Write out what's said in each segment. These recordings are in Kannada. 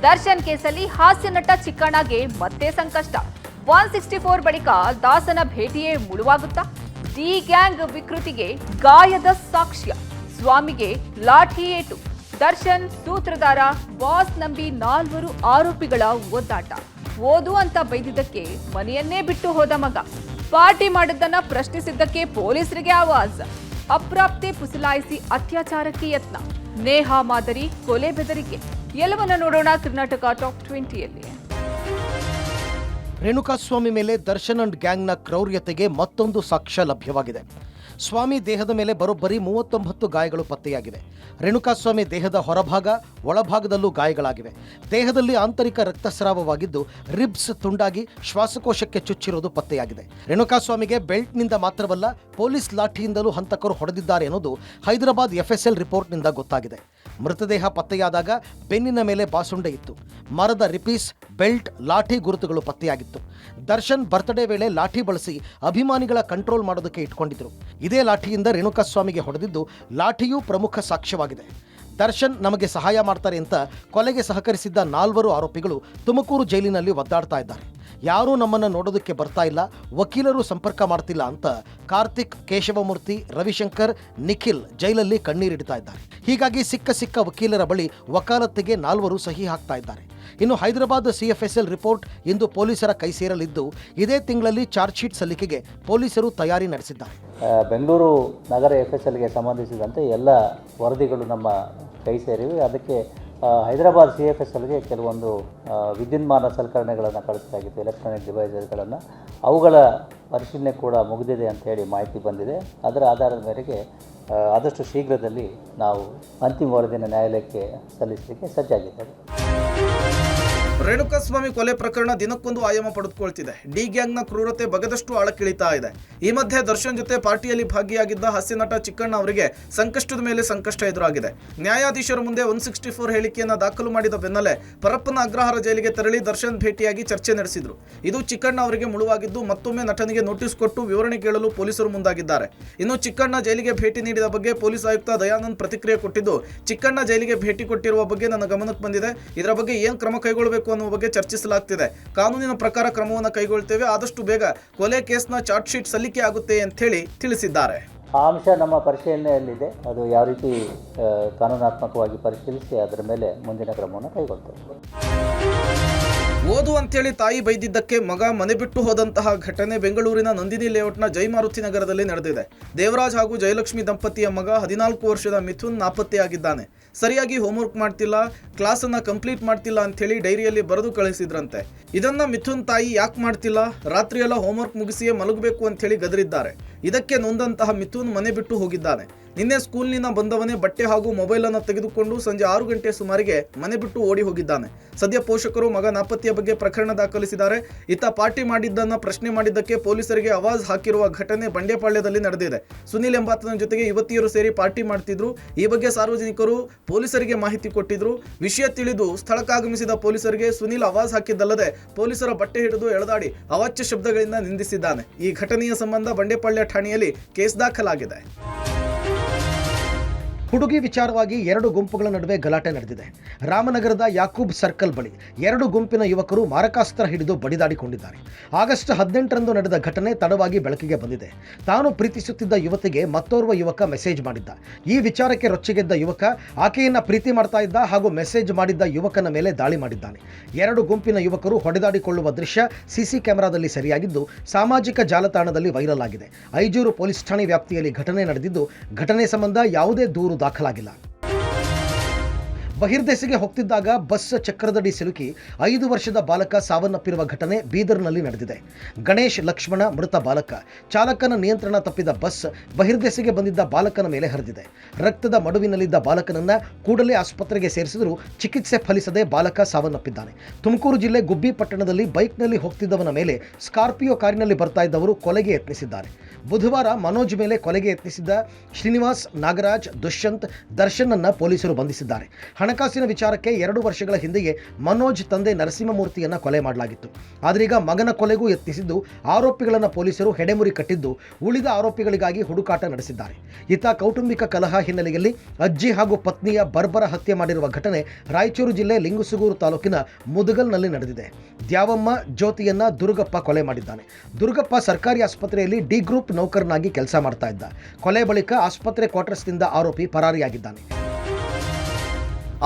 ದರ್ಶನ್ ಕೇಸಲ್ಲಿ ಹಾಸ್ಯ ನಟ ಚಿಕ್ಕಣ್ಣಗೆ ಮತ್ತೆ ಸಂಕಷ್ಟ. 164 ಬಳಿಕ ದಾಸನ ಭೇಟಿಯೇ ಮುಳುವಾಗುತ್ತಾ? ಡಿ ಗ್ಯಾಂಗ್ ವಿಕೃತಿಗೆ ಗಾಯದ ಸಾಕ್ಷ್ಯ, ಸ್ವಾಮಿಗೆ ಲಾಠಿ ಏಟು. ದರ್ಶನ್ ಸೂತ್ರಧಾರ ಬಾಸ್ ನಂಬಿ 4 ಆರೋಪಿಗಳ ಒದ್ದಾಟ. ಓದು ಅಂತ ಬೈದಿದ್ದಕ್ಕೆ ಮನೆಯನ್ನೇ ಬಿಟ್ಟು ಹೋದ ಮಗ. ಪಾರ್ಟಿ ಮಾಡಿದ್ದನ್ನ ಪ್ರಶ್ನಿಸಿದ್ದಕ್ಕೆ ಪೊಲೀಸರಿಗೆ ಆವಾಜ್. ಅಪ್ರಾಪ್ತೆ ಪುಸಲಾಯಿಸಿ ಅತ್ಯಾಚಾರಕ್ಕೆ ಯತ್ನ. ನೇಹಾ ಮಾದರಿ ಕೊಲೆ ಬೆದರಿಕೆ. ಎಲ್ಲವನ್ನ ನೋಡೋಣ ಕರ್ನಾಟಕ ಟಾಪ್ 20ಯಲ್ಲಿ. ರೇಣುಕಾಸ್ವಾಮಿ ಮೇಲೆ ದರ್ಶನ್ ಅಂಡ್ ಗ್ಯಾಂಗ್ನ ಕ್ರೌರ್ಯತೆಗೆ ಮತ್ತೊಂದು ಸಾಕ್ಷ್ಯ ಲಭ್ಯವಾಗಿದೆ. ಸ್ವಾಮಿ ದೇಹದ ಮೇಲೆ ಬರೋಬ್ಬರಿ 39 ಗಾಯಗಳು ಪತ್ತೆಯಾಗಿವೆ. ರೇಣುಕಾಸ್ವಾಮಿ ದೇಹದ ಹೊರಭಾಗ ಒಳಭಾಗದಲ್ಲೂ ಗಾಯಗಳಾಗಿವೆ. ದೇಹದಲ್ಲಿ ಆಂತರಿಕ ರಕ್ತಸ್ರಾವವಾಗಿದ್ದು ರಿಬ್ಸ್ ತುಂಡಾಗಿ ಶ್ವಾಸಕೋಶಕ್ಕೆ ಚುಚ್ಚಿರೋದು ಪತ್ತೆಯಾಗಿದೆ. ರೇಣುಕಾಸ್ವಾಮಿಗೆ ಬೆಲ್ಟ್ನಿಂದ ಮಾತ್ರವಲ್ಲ ಪೊಲೀಸ್ ಲಾಠಿಯಿಂದಲೂ ಹಂತಕರು ಹೊಡೆದಿದ್ದಾರೆ ಎನ್ನುವುದು ಹೈದರಾಬಾದ್ FSL ರಿಪೋರ್ಟ್ನಿಂದ ಗೊತ್ತಾಗಿದೆ. ಮೃತದೇಹ ಪತ್ತೆಯಾದಾಗ ಬೆನ್ನಿನ ಮೇಲೆ ಬಾಸುಂಡೆ ಇತ್ತು. ಮರದ ರಿಪೀಸ್, ಬೆಲ್ಟ್, ಲಾಠಿ ಗುರುತುಗಳು ಪತ್ತೆಯಾಗಿತ್ತು. ದರ್ಶನ್ ಬರ್ತ್ಡೇ ವೇಳೆ ಲಾಠಿ ಬಳಸಿ ಅಭಿಮಾನಿಗಳ ಕಂಟ್ರೋಲ್ ಮಾಡೋದಕ್ಕೆ ಇಟ್ಕೊಂಡಿದ್ರು. ಇದೇ ಲಾಠಿಯಿಂದ ರೇಣುಕಾಸ್ವಾಮಿಗೆ ಹೊಡೆದಿದ್ದು ಲಾಠಿಯೂ ಪ್ರಮುಖ ಸಾಕ್ಷ್ಯವಾಗಿದೆ. ದರ್ಶನ್ ನಮಗೆ ಸಹಾಯ ಮಾಡ್ತಾರೆ ಅಂತ ಕೊಲೆಗೆ ಸಹಕರಿಸಿದ್ದ 4 ಆರೋಪಿಗಳು ತುಮಕೂರು ಜೈಲಿನಲ್ಲಿ ಒದ್ದಾಡ್ತಾ ಇದ್ದಾರೆ. ಯಾರೂ ನಮ್ಮನ್ನು ನೋಡೋದಕ್ಕೆ ಬರ್ತಾ ಇಲ್ಲ, ವಕೀಲರು ಸಂಪರ್ಕ ಮಾಡ್ತಿಲ್ಲ ಅಂತ ಕಾರ್ತಿಕ್, ಕೇಶವಮೂರ್ತಿ, ರವಿಶಂಕರ್, ನಿಖಿಲ್ ಜೈಲಲ್ಲಿ ಕಣ್ಣೀರಿಡ್ತಾ ಇದ್ದಾರೆ. ಹೀಗಾಗಿ ಸಿಕ್ಕ ವಕೀಲರ ಬಳಿ ವಕಾಲತ್ತಿಗೆ 4 ಸಹಿ ಹಾಕ್ತಾ ಇದ್ದಾರೆ. ಇನ್ನು ಹೈದರಾಬಾದ್ CFSL ರಿಪೋರ್ಟ್ ಇಂದು ಪೊಲೀಸರ ಕೈ ಸೇರಲಿದ್ದು ಇದೇ ತಿಂಗಳಲ್ಲಿ ಚಾರ್ಜ್ ಶೀಟ್ ಸಲ್ಲಿಕೆಗೆ ಪೊಲೀಸರು ತಯಾರಿ ನಡೆಸಿದ್ದಾರೆ. ಬೆಂಗಳೂರು ನಗರ FSLಗೆ ಸಂಬಂಧಿಸಿದಂತೆ ಎಲ್ಲ ವರದಿಗಳು ನಮ್ಮ ಕೈ ಸೇರಿವೆ. ಅದಕ್ಕೆ ಹೈದರಾಬಾದ್ CFSLಗೆ ಕೆಲವೊಂದು ವಿದ್ಯುನ್ಮಾನ ಸಲಕರಣೆಗಳನ್ನು ಕಳಿಸಲಾಗಿತ್ತು, ಎಲೆಕ್ಟ್ರಾನಿಕ್ ಡಿವೈಸಸ್ಗಳನ್ನು. ಅವುಗಳ ಪರಿಶೀಲನೆ ಕೂಡ ಮುಗಿದಿದೆ ಅಂತ ಹೇಳಿ ಮಾಹಿತಿ ಬಂದಿದೆ. ಅದರ ಆಧಾರದ ಮೇರೆಗೆ ಆದಷ್ಟು ಶೀಘ್ರದಲ್ಲಿ ನಾವು ಅಂತಿಮ ವರದಿಯನ್ನು ನ್ಯಾಯಾಲಯಕ್ಕೆ ಸಲ್ಲಿಸಲಿಕ್ಕೆ ಸಜ್ಜಾಗಿದ್ದೇವೆ. ರೇಣುಕಾಸ್ವಾಮಿ ಕೊಲೆ ಪ್ರಕರಣ ದಿನಕ್ಕೊಂದು ಆಯಾಮ ಪಡೆದುಕೊಳ್ತಿದೆ. ಡಿ ಗ್ಯಾಂಗ್ನ ಕ್ರೂರತೆ ಬಗದಷ್ಟು ಆಳಕ್ಕಿಳಿತಾ ಇದೆ. ಈ ಮಧ್ಯೆ ದರ್ಶನ್ ಜೊತೆ ಪಾರ್ಟಿಯಲ್ಲಿ ಭಾಗಿಯಾಗಿದ್ದ ಹಾಸ್ಯ ನಟ ಚಿಕ್ಕಣ್ಣ ಅವರಿಗೆ ಸಂಕಷ್ಟದ ಮೇಲೆ ಸಂಕಷ್ಟ ಎದುರಾಗಿದೆ. ನ್ಯಾಯಾಧೀಶರ ಮುಂದೆ 164 ಹೇಳಿಕೆಯನ್ನು ದಾಖಲು ಮಾಡಿದ ಬೆನ್ನಲ್ಲೇ ಪರಪ್ಪನ ಅಗ್ರಹಾರ ಜೈಲಿಗೆ ತೆರಳಿ ದರ್ಶನ್ ಭೇಟಿಯಾಗಿ ಚರ್ಚೆ ನಡೆಸಿದ್ರು. ಇದು ಚಿಕ್ಕಣ್ಣ ಅವರಿಗೆ ಮುಳುವಾಗಿದ್ದು ಮತ್ತೊಮ್ಮೆ ನಟನಿಗೆ ನೋಟಿಸ್ ಕೊಟ್ಟು ವಿವರಣೆ ಕೇಳಲು ಪೊಲೀಸರು ಮುಂದಾಗಿದ್ದಾರೆ. ಇನ್ನು ಚಿಕ್ಕಣ್ಣ ಜೈಲಿಗೆ ಭೇಟಿ ನೀಡಿದ ಬಗ್ಗೆ ಪೊಲೀಸ್ ಆಯುಕ್ತ ದಯಾನಂದ್ ಪ್ರತಿಕ್ರಿಯೆ ಕೊಟ್ಟಿದ್ದು, ಚಿಕ್ಕಣ್ಣ ಜೈಲಿಗೆ ಭೇಟಿ ಕೊಟ್ಟಿರುವ ಬಗ್ಗೆ ನನ್ನ ಗಮನಕ್ಕೆ ಬಂದಿದೆ. ಇದರ ಬಗ್ಗೆ ಏನು ಕ್ರಮ ಕೈಗೊಳ್ಳಬೇಕು ಅನ್ನುವ ಬಗ್ಗೆ ಚರ್ಚಿಸಲಾಗ್ತಿದೆ. ಕಾನೂನಿನ ಪ್ರಕಾರ ಕ್ರಮವನ್ನು ಕೈಗೊಳ್ತೇವೆ. ಆದಷ್ಟು ಬೇಗ ಕೊಲೆ ಕೇಸ್ನ ಚಾರ್ಜ್ ಶೀಟ್ ಸಲ್ಲಿಕೆ ಆಗುತ್ತೆ ಅಂತ ಹೇಳಿ ತಿಳಿಸಿದ್ದಾರೆ. ಆ ಅಂಶ ನಮ್ಮ ಪರಿಶೀಲನೆಯಲ್ಲಿದೆ. ಅದು ಯಾವ ರೀತಿ ಕಾನೂನಾತ್ಮಕವಾಗಿ ಪರಿಶೀಲಿಸಿ ಅದರ ಮೇಲೆ ಮುಂದಿನ ಕ್ರಮವನ್ನು ಕೈಗೊಳ್ತೇವೆ. ಓದು ಅಂತೇಳಿ ತಾಯಿ ಬೈದಿದ್ದಕ್ಕೆ ಮಗ ಮನೆ ಬಿಟ್ಟು ಹೋದಂತಹ ಘಟನೆ ಬೆಂಗಳೂರಿನ ನಂದಿನಿ ಲೇಔಟ್ನ ಜಯಮಾರುತಿ ನಗರದಲ್ಲಿ ನಡೆದಿದೆ. ದೇವರಾಜ್ ಹಾಗೂ ಜಯಲಕ್ಷ್ಮಿ ದಂಪತಿಯ ಮಗ 14 ವರ್ಷದ ಮಿಥುನ್ ನಾಪತ್ತೆಯಾಗಿದ್ದಾನೆ. ಸರಿಯಾಗಿ ಹೋಮ್ವರ್ಕ್ ಮಾಡ್ತಿಲ್ಲ, ಕ್ಲಾಸನ್ನು ಕಂಪ್ಲೀಟ್ ಮಾಡ್ತಿಲ್ಲ ಅಂಥೇಳಿ ಡೈರಿಯಲ್ಲಿ ಬರೆದು ಕಳಿಸಿದ್ರಂತೆ. ಇದನ್ನ ಮಿಥುನ್ ತಾಯಿ ಯಾಕೆ ಮಾಡ್ತಿಲ್ಲ, ರಾತ್ರಿಯೆಲ್ಲ ಹೋಮ್ವರ್ಕ್ ಮುಗಿಸಿಯೇ ಮಲಗಬೇಕು ಅಂಥೇಳಿ ಗದರಿದ್ದಾರೆ. ಇದಕ್ಕೆ ನೊಂದಂತಹ ಮಿಥುನ್ ಮನೆ ಬಿಟ್ಟು ಹೋಗಿದ್ದಾನೆ. ನಿನ್ನೆ ಸ್ಕೂಲ್ನಿಂದ ಬಂದವನೇ ಬಟ್ಟೆ ಹಾಗೂ ಮೊಬೈಲನ್ನು ತೆಗೆದುಕೊಂಡು ಸಂಜೆ 6 ಗಂಟೆ ಸುಮಾರಿಗೆ ಮನೆ ಬಿಟ್ಟು ಓಡಿ ಹೋಗಿದ್ದಾನೆ. ಸದ್ಯ ಪೋಷಕರು ಮಗ ನಾಪತ್ತೆಯ ಬಗ್ಗೆ ಪ್ರಕರಣ ದಾಖಲಿಸಿದ್ದಾರೆ. ಇತ್ತ ಪಾರ್ಟಿ ಮಾಡಿದ್ದನ್ನ ಪ್ರಶ್ನೆ ಮಾಡಿದ್ದಕ್ಕೆ ಪೊಲೀಸರಿಗೆ ಆವಾಜ್ ಹಾಕಿರುವ ಘಟನೆ ಬಂಡೆಪಾಳ್ಯದಲ್ಲಿ ನಡೆದಿದೆ. ಸುನಿಲ್ ಎಂಬಾತನ ಜೊತೆಗೆ ಯುವತಿಯರು ಸೇರಿ ಪಾರ್ಟಿ ಮಾಡ್ತಿದ್ರು. ಈ ಬಗ್ಗೆ ಸಾರ್ವಜನಿಕರು ಪೊಲೀಸರಿಗೆ ಮಾಹಿತಿ ಕೊಟ್ಟಿದ್ರು. ವಿಷಯ ತಿಳಿದು ಸ್ಥಳಕ್ಕಾಗಮಿಸಿದ ಪೊಲೀಸರಿಗೆ ಸುನಿಲ್ ಆವಾಜ್ ಹಾಕಿದ್ದಲ್ಲದೆ ಪೊಲೀಸರ ಬಟ್ಟೆ ಹಿಡಿದು ಎಳೆದಾಡಿ ಅವಾಚ್ಯ ಶಬ್ದಗಳಿಂದ ನಿಂದಿಸಿದ್ದಾನೆ. ಈ ಘಟನೆಯ ಸಂಬಂಧ ಬಂಡೆಪಾಳ್ಯ ಠಾಣೆಯಲ್ಲಿ ಕೇಸ್ ದಾಖಲಾಗಿದೆ. ಹುಡುಗಿ ವಿಚಾರವಾಗಿ 2 ಗುಂಪುಗಳ ನಡುವೆ ಗಲಾಟೆ ನಡೆದಿದೆ. ರಾಮನಗರದ ಯಾಕೂಬ್ ಸರ್ಕಲ್ ಬಳಿ 2 ಗುಂಪಿನ ಯುವಕರು ಮಾರಕಾಸ್ತ್ರ ಹಿಡಿದು ಬಡಿದಾಡಿಕೊಂಡಿದ್ದಾರೆ. ಆಗಸ್ಟ್ 18ರಂದು ನಡೆದ ಘಟನೆ ತಡವಾಗಿ ಬೆಳಕಿಗೆ ಬಂದಿದೆ. ತಾನು ಪ್ರೀತಿಸುತ್ತಿದ್ದ ಯುವತಿಗೆ ಮತ್ತೋರ್ವ ಯುವಕ ಮೆಸೇಜ್ ಮಾಡಿದ್ದ. ಈ ವಿಚಾರಕ್ಕೆ ರೊಚ್ಚಿಗೆದ್ದ ಯುವಕ ಆಕೆಯನ್ನ ಪ್ರೀತಿ ಮಾಡ್ತಾ ಇದ್ದ ಹಾಗೂ ಮೆಸೇಜ್ ಮಾಡಿದ್ದ ಯುವಕನ ಮೇಲೆ ದಾಳಿ ಮಾಡಿದ್ದಾನೆ. 2 ಗುಂಪಿನ ಯುವಕರು ಹೊಡೆದಾಡಿಕೊಳ್ಳುವ ದೃಶ್ಯ ಸಿಸಿ ಕ್ಯಾಮೆರಾದಲ್ಲಿ ಸೆರೆಯಾಗಿದ್ದು ಸಾಮಾಜಿಕ ಜಾಲತಾಣದಲ್ಲಿ ವೈರಲ್ ಆಗಿದೆ. ಐಜೂರು ಪೊಲೀಸ್ ಠಾಣೆ ವ್ಯಾಪ್ತಿಯಲ್ಲಿ ಘಟನೆ ನಡೆದಿದ್ದು ಘಟನೆ ಸಂಬಂಧ ಯಾವುದೇ ದೂರು ದಾಖಲಾಗಿಲ್ಲ. ಬಹಿರ್ದೆಸೆಗೆ ಹೋಗ್ತಿದ್ದಾಗ ಬಸ್ ಚಕ್ರದಡಿ ಸಿಲುಕಿ 5 ವರ್ಷದ ಬಾಲಕ ಸಾವನ್ನಪ್ಪಿರುವ ಘಟನೆ ಬೀದರ್ನಲ್ಲಿ ನಡೆದಿದೆ. ಗಣೇಶ್ ಲಕ್ಷ್ಮಣ ಮೃತ ಬಾಲಕ. ಚಾಲಕನ ನಿಯಂತ್ರಣ ತಪ್ಪಿದ ಬಸ್ ಬಹಿರ್ದೆಸೆಗೆ ಬಂದಿದ್ದ ಬಾಲಕನ ಮೇಲೆ ಹರಿದಿದೆ. ರಕ್ತದ ಮಡುವಿನಲ್ಲಿದ್ದ ಬಾಲಕನನ್ನ ಕೂಡಲೇ ಆಸ್ಪತ್ರೆಗೆ ಸೇರಿಸಿದರೂ ಚಿಕಿತ್ಸೆ ಫಲಿಸದೆ ಬಾಲಕ ಸಾವನ್ನಪ್ಪಿದ್ದಾನೆ. ತುಮಕೂರು ಜಿಲ್ಲೆ ಗುಬ್ಬಿ ಪಟ್ಟಣದಲ್ಲಿ ಬೈಕ್ನಲ್ಲಿ ಹೋಗ್ತಿದ್ದವನ ಮೇಲೆ ಸ್ಕಾರ್ಪಿಯೋ ಕಾರಿನಲ್ಲಿ ಬರ್ತಾ ಇದ್ದವರು ಕೊಲೆಗೆ ಯತ್ನಿಸಿದ್ದಾರೆ. ಬುಧವಾರ ಮನೋಜ್ ಮೇಲೆ ಕೊಲೆಗೆ ಯತ್ನಿಸಿದ್ದ ಶ್ರೀನಿವಾಸ್, ನಾಗರಾಜ್, ದುಷ್ಯಂತ್, ದರ್ಶನ್ ಅನ್ನ ಪೊಲೀಸರು ಬಂಧಿಸಿದ್ದಾರೆ. ಹಣ ಹಣಕಾಸಿನ ವಿಚಾರಕ್ಕೆ 2 ವರ್ಷಗಳ ಹಿಂದೆಯೇ ಮನೋಜ್ ತಂದೆ ನರಸಿಂಹಮೂರ್ತಿಯನ್ನ ಕೊಲೆ ಮಾಡಲಾಗಿತ್ತು. ಆದ್ರೀಗ ಮಗನ ಕೊಲೆಗೂ ಯತ್ನಿಸಿದ್ದು ಆರೋಪಿಗಳನ್ನು ಪೊಲೀಸರು ಹೆಡೆಮುರಿ ಕಟ್ಟಿದ್ದು ಉಳಿದ ಆರೋಪಿಗಳಿಗಾಗಿ ಹುಡುಕಾಟ ನಡೆಸಿದ್ದಾರೆ. ಇತ್ತ ಕೌಟುಂಬಿಕ ಕಲಹ ಹಿನ್ನೆಲೆಯಲ್ಲಿ ಅಜ್ಜಿ ಹಾಗೂ ಪತ್ನಿಯ ಬರ್ಬರ ಹತ್ಯೆ ಮಾಡಿರುವ ಘಟನೆ ರಾಯಚೂರು ಜಿಲ್ಲೆ ಲಿಂಗಸುಗೂರು ತಾಲೂಕಿನ ಮುದಗಲ್ನಲ್ಲಿ ನಡೆದಿದೆ. ದ್ಯಾವಮ್ಮ ಜ್ಯೋತಿಯನ್ನ ದುರ್ಗಪ್ಪ ಕೊಲೆ ಮಾಡಿದ್ದಾನೆ. ದುರ್ಗಪ್ಪ ಸರ್ಕಾರಿ ಆಸ್ಪತ್ರೆಯಲ್ಲಿ ಡಿ ಗ್ರೂಪ್ ನೌಕರನಾಗಿ ಕೆಲಸ ಮಾಡ್ತಾ ಇದ್ದ. ಕೊಲೆ ಬಳಿಕ ಆಸ್ಪತ್ರೆ ಕ್ವಾರ್ಟರ್ಸ್ನಿಂದ ಆರೋಪಿ ಪರಾರಿಯಾಗಿದ್ದಾನೆ.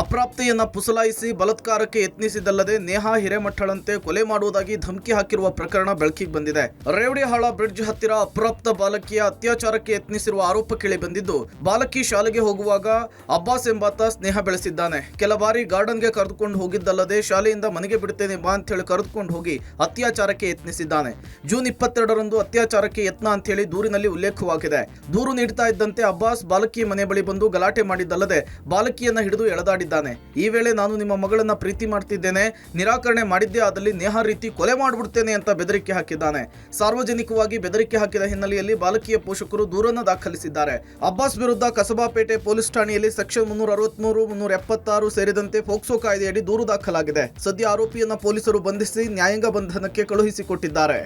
ಅಪ್ರಾಪ್ತೆಯನ್ನ ಪುಸಲಾಯಿಸಿ ಬಲಾತ್ಕಾರಕ್ಕೆ ಯತ್ನಿಸಿದಲ್ಲದೆ ನೇಹಾ ಹಿರೇಮಠಳಂತೆ ಕೊಲೆ ಮಾಡುವುದಾಗಿ ಧಮಕಿ ಹಾಕಿರುವ ಪ್ರಕರಣ ಬೆಳಕಿಗೆ ಬಂದಿದೆ. ರೇವಡಿಹಾಳ ಬ್ರಿಡ್ಜ್ ಹತ್ತಿರ ಅಪ್ರಾಪ್ತ ಬಾಲಕಿಯ ಅತ್ಯಾಚಾರಕ್ಕೆ ಯತ್ನಿಸಿರುವ ಆರೋಪ ಕೇಳಿ ಬಂದಿದ್ದು, ಬಾಲಕಿ ಶಾಲೆಗೆ ಹೋಗುವಾಗ ಅಬ್ಬಾಸ್ ಎಂಬಾತ ಸ್ನೇಹ ಬೆಳೆಸಿದ್ದಾನೆ. ಕೆಲ ಬಾರಿ ಗಾರ್ಡನ್ಗೆ ಕರೆದುಕೊಂಡು ಹೋಗಿದ್ದಲ್ಲದೆ ಶಾಲೆಯಿಂದ ಮನೆಗೆ ಬಿಡುತ್ತೇನೆ ಬಾ ಅಂತ ಹೇಳಿ ಕರೆದುಕೊಂಡು ಹೋಗಿ ಅತ್ಯಾಚಾರಕ್ಕೆ ಯತ್ನಿಸಿದ್ದಾನೆ. ಜೂನ್ 22ರಂದು ಅತ್ಯಾಚಾರಕ್ಕೆ ಯತ್ನ ಅಂತ ಹೇಳಿ ದೂರಿನಲ್ಲಿ ಉಲ್ಲೇಖವಾಗಿದೆ. ದೂರು ನೀಡ್ತಾ ಇದ್ದಂತೆ ಅಬ್ಬಾಸ್ ಬಾಲಕಿಯ ಮನೆ ಬಳಿ ಬಂದು ಗಲಾಟೆ ಮಾಡಿದ್ದಲ್ಲದೆ ಬಾಲಕಿಯನ್ನ ಹಿಡಿದು ಎಳೆದಾಡಿದ್ದಾನೆ. ಈ ವೇಳೆ ನಾನು ನಿಮ್ಮ ಮಗಳನ್ನ ಪ್ರೀತಿ ಮಾಡ್ತಿದ್ದೇನೆ, ನಿರಾಕರಣೆ ಮಾಡಿದ್ದೇ ಆದಲ್ಲಿ ನೇಹಾ ರೀತಿ ಕೊಲೆ ಮಾಡಿಬಿಡ್ತೇನೆ ಅಂತ ಬೆದರಿಕೆ ಹಾಕಿದ್ದಾನೆ. ಸಾರ್ವಜನಿಕವಾಗಿ ಬೆದರಿಕೆ ಹಾಕಿದ ಹಿನ್ನೆಲೆಯಲ್ಲಿ ಬಾಲಕಿಯ ಪೋಷಕರು ದೂರನ್ನು ದಾಖಲಿಸಿದ್ದಾರೆ. ಅಬ್ಬಾಸ್ ವಿರುದ್ಧ ಕಸಬಾಪೇಟೆ ಪೊಲೀಸ್ ಠಾಣೆಯಲ್ಲಿ ಸೆಕ್ಷನ್ 363, 376 ಸೇರಿದಂತೆ ಪೋಕ್ಸೋ ಕಾಯ್ದೆಯಡಿ ದೂರು ದಾಖಲಾಗಿದೆ. ಸದ್ಯ ಆರೋಪಿಯನ್ನ ಪೊಲೀಸರು ಬಂಧಿಸಿ ನ್ಯಾಯಾಂಗ ಬಂಧನಕ್ಕೆ ಕಳುಹಿಸಿಕೊಟ್ಟಿದ್ದಾರೆ.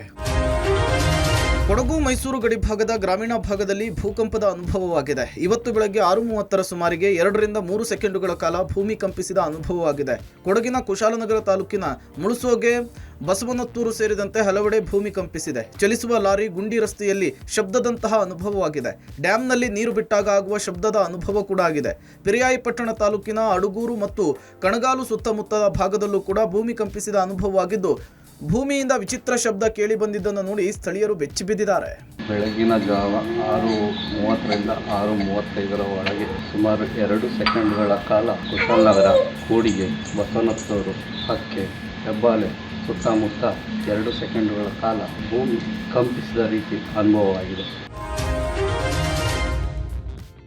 ಕೊಡಗು ಮೈಸೂರು ಗಡಿ ಭಾಗದ ಗ್ರಾಮೀಣ ಭಾಗದಲ್ಲಿ ಭೂಕಂಪದ ಅನುಭವವಾಗಿದೆ. ಇವತ್ತು ಬೆಳಗ್ಗೆ 6:30 ಸುಮಾರಿಗೆ 2 ರಿಂದ 3 ಸೆಕೆಂಡುಗಳ ಕಾಲ ಭೂಮಿ ಕಂಪಿಸಿದ ಅನುಭವವಾಗಿದೆ. ಕೊಡಗಿನ ಕುಶಾಲನಗರ ತಾಲೂಕಿನ ಮುಳುಸೋಗೆ, ಬಸವನತ್ತೂರು ಸೇರಿದಂತೆ ಹಲವೆಡೆ ಭೂಮಿ ಕಂಪಿಸಿದೆ. ಚಲಿಸುವ ಲಾರಿ, ಗುಂಡಿ ರಸ್ತೆಯಲ್ಲಿ ಶಬ್ದದಂತಹ ಅನುಭವವಾಗಿದೆ. ಡ್ಯಾಂನಲ್ಲಿ ನೀರು ಬಿಟ್ಟಾಗ ಆಗುವ ಶಬ್ದದ ಅನುಭವ ಕೂಡ ಆಗಿದೆ. ಪಿರಿಯಾಯಿಪಟ್ಟಣ ತಾಲೂಕಿನ ಅಡುಗೂರು ಮತ್ತು ಕಣಗಾಲು ಸುತ್ತಮುತ್ತಲ ಭಾಗದಲ್ಲೂ ಕೂಡ ಭೂಮಿ ಕಂಪಿಸಿದ ಅನುಭವವಾಗಿದ್ದು, ಭೂಮಿಯಿಂದ ವಿಚಿತ್ರ ಶಬ್ದ ಕೇಳಿ ಬಂದಿದ್ದನ್ನು ನೋಡಿ ಸ್ಥಳೀಯರು ಬೆಚ್ಚಿ ಬಿದ್ದಿದ್ದಾರೆ. ಬೆಳಗಿನ ಜಾವ 6:30ರಿಂದ 6:35 ಒಳಗೆ ಸುಮಾರು 2 ಸೆಕೆಂಡ್ಗಳ ಕಾಲ ಕುಶಾಲನಗರ, ಕೂಡಿಗೆ, ಬಸವನತ್ತೂರು, ಹಕ್ಕೆ, ಹೆಬ್ಬಾಲೆ ಸುತ್ತಮುತ್ತ 2 ಸೆಕೆಂಡ್ಗಳ ಕಾಲ ಭೂಮಿ ಕಂಪಿಸಿದ ರೀತಿ ಅನುಭವವಾಗಿದೆ.